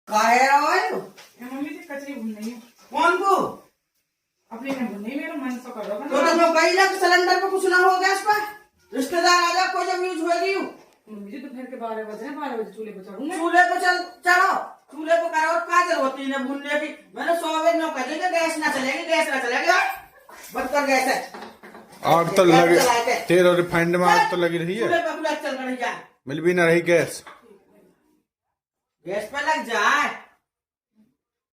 काहे आयो? मम्मी जी कचरी भून रही है। कौन को? अपने में भून नहीं, मेरा मन तो कर रहा तो था। मैं कही ना कि सिलेंडर पे कुछ ना हो गैस पर रिश्तेदार आ जा कोई जब यूज होगी मम्मी जी दोपहर के 12 बजे हैं, 12 बजे चूल्हे पे चढ़ूंगा। चूल्हे पे चढ़ो चूल्हे पे करो और क्या जरूरत है भूनने की। मैंने 100 बार नो कह दिया गैस ना चलेगी बंद कर गैस है। आग तो लगी, तेल और रिफाइंड में आग तो लगी रही है, चूल्हे पे चल रही है, मिल भी ना रही गैस। गैस पे लग जाए